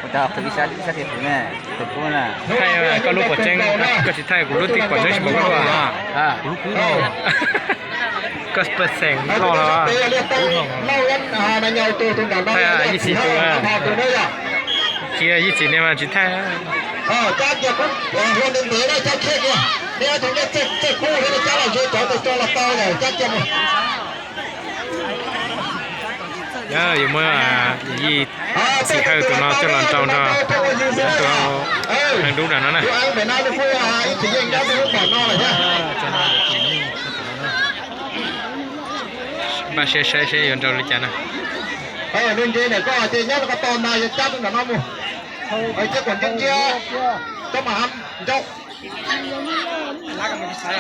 我家回下铁回呢，回过呢。太阳ก็รู้ปวดเจ้งก็สิไทยกูรู้ติดปวดเจ้งสิบอกว่ารู้กูโลก็เปิดแสงรอแล้วอ่ะไทย24ตัวเกียร์24เนี่ยมาจิตไทยจ้าเกี่ยวกับคนหนึ่งเดียวได้จ้าเค้กเนี่ยเนี่ยตรงนี้เจ๊คู่ให้จ้าเราช่วยจอดตัวละเป้าเนี่ยจ้าเกี่ยวกับ有没有啊？一几号ตัวน้องจะหลอนจองตัวทางดูดันนั่นนะบ้าเช่ยันจอเลยจ้านะเรื่องเจ๊เนี่ยก็เจ๊เนี่ยแล้วก็ตอนนายจะจับตั้งแต่น้องมึงไอ้เจ๊ก่อนเจ๊เจ้าหมาเจ้ารักกันไม่ใช่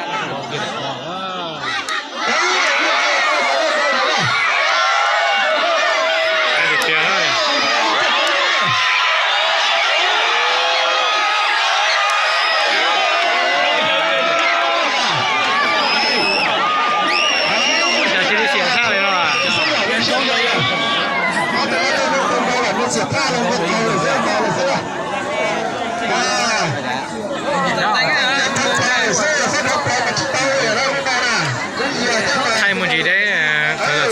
เสียท่าลงไปเลยเสียท่าเลยเสียไทยมันจีได้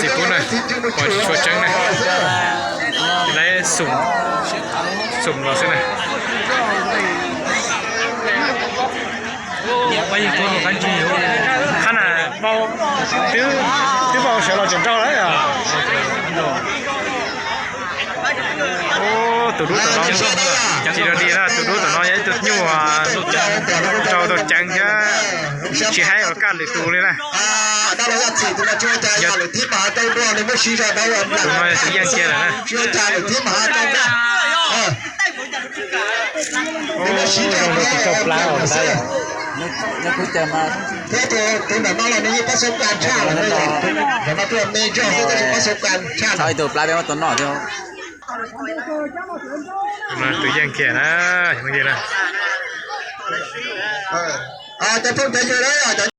สิบปุ่นเลยก่อนชวนจังเลยได้สุ่มเราสินะไปอีกตัวกันจีอยู่ขนาดเบาตื้อเบาเสียเราจนเจ้าเลยอ่ะโอ้ตัวรู้ตัวน้องจีเราดีนะตัวรู้ตัวน้องยัยตัวนิ้วอ่ะเจ้าตัวจังจ้าชีให้เอาการเลยตัวเลยนะ到了要自己的就在要了天马都多你们洗手都有ตัวน้อย是样见了呢就在了天马都多โอ้ตัวจบปลาออกได้那不怎么。这对แบบน้องเรานี่ประสบการณ์ชาติเลยแต่มาตัวเมเจอร์นี่ก็ประสบการณ์ชาติ ใช่ตัวปลาเป็นว่าตัวหน่อเดียวมาตัวยังแก่นะเมื่อกี้นะจะเพิ่มใจเยอะเลย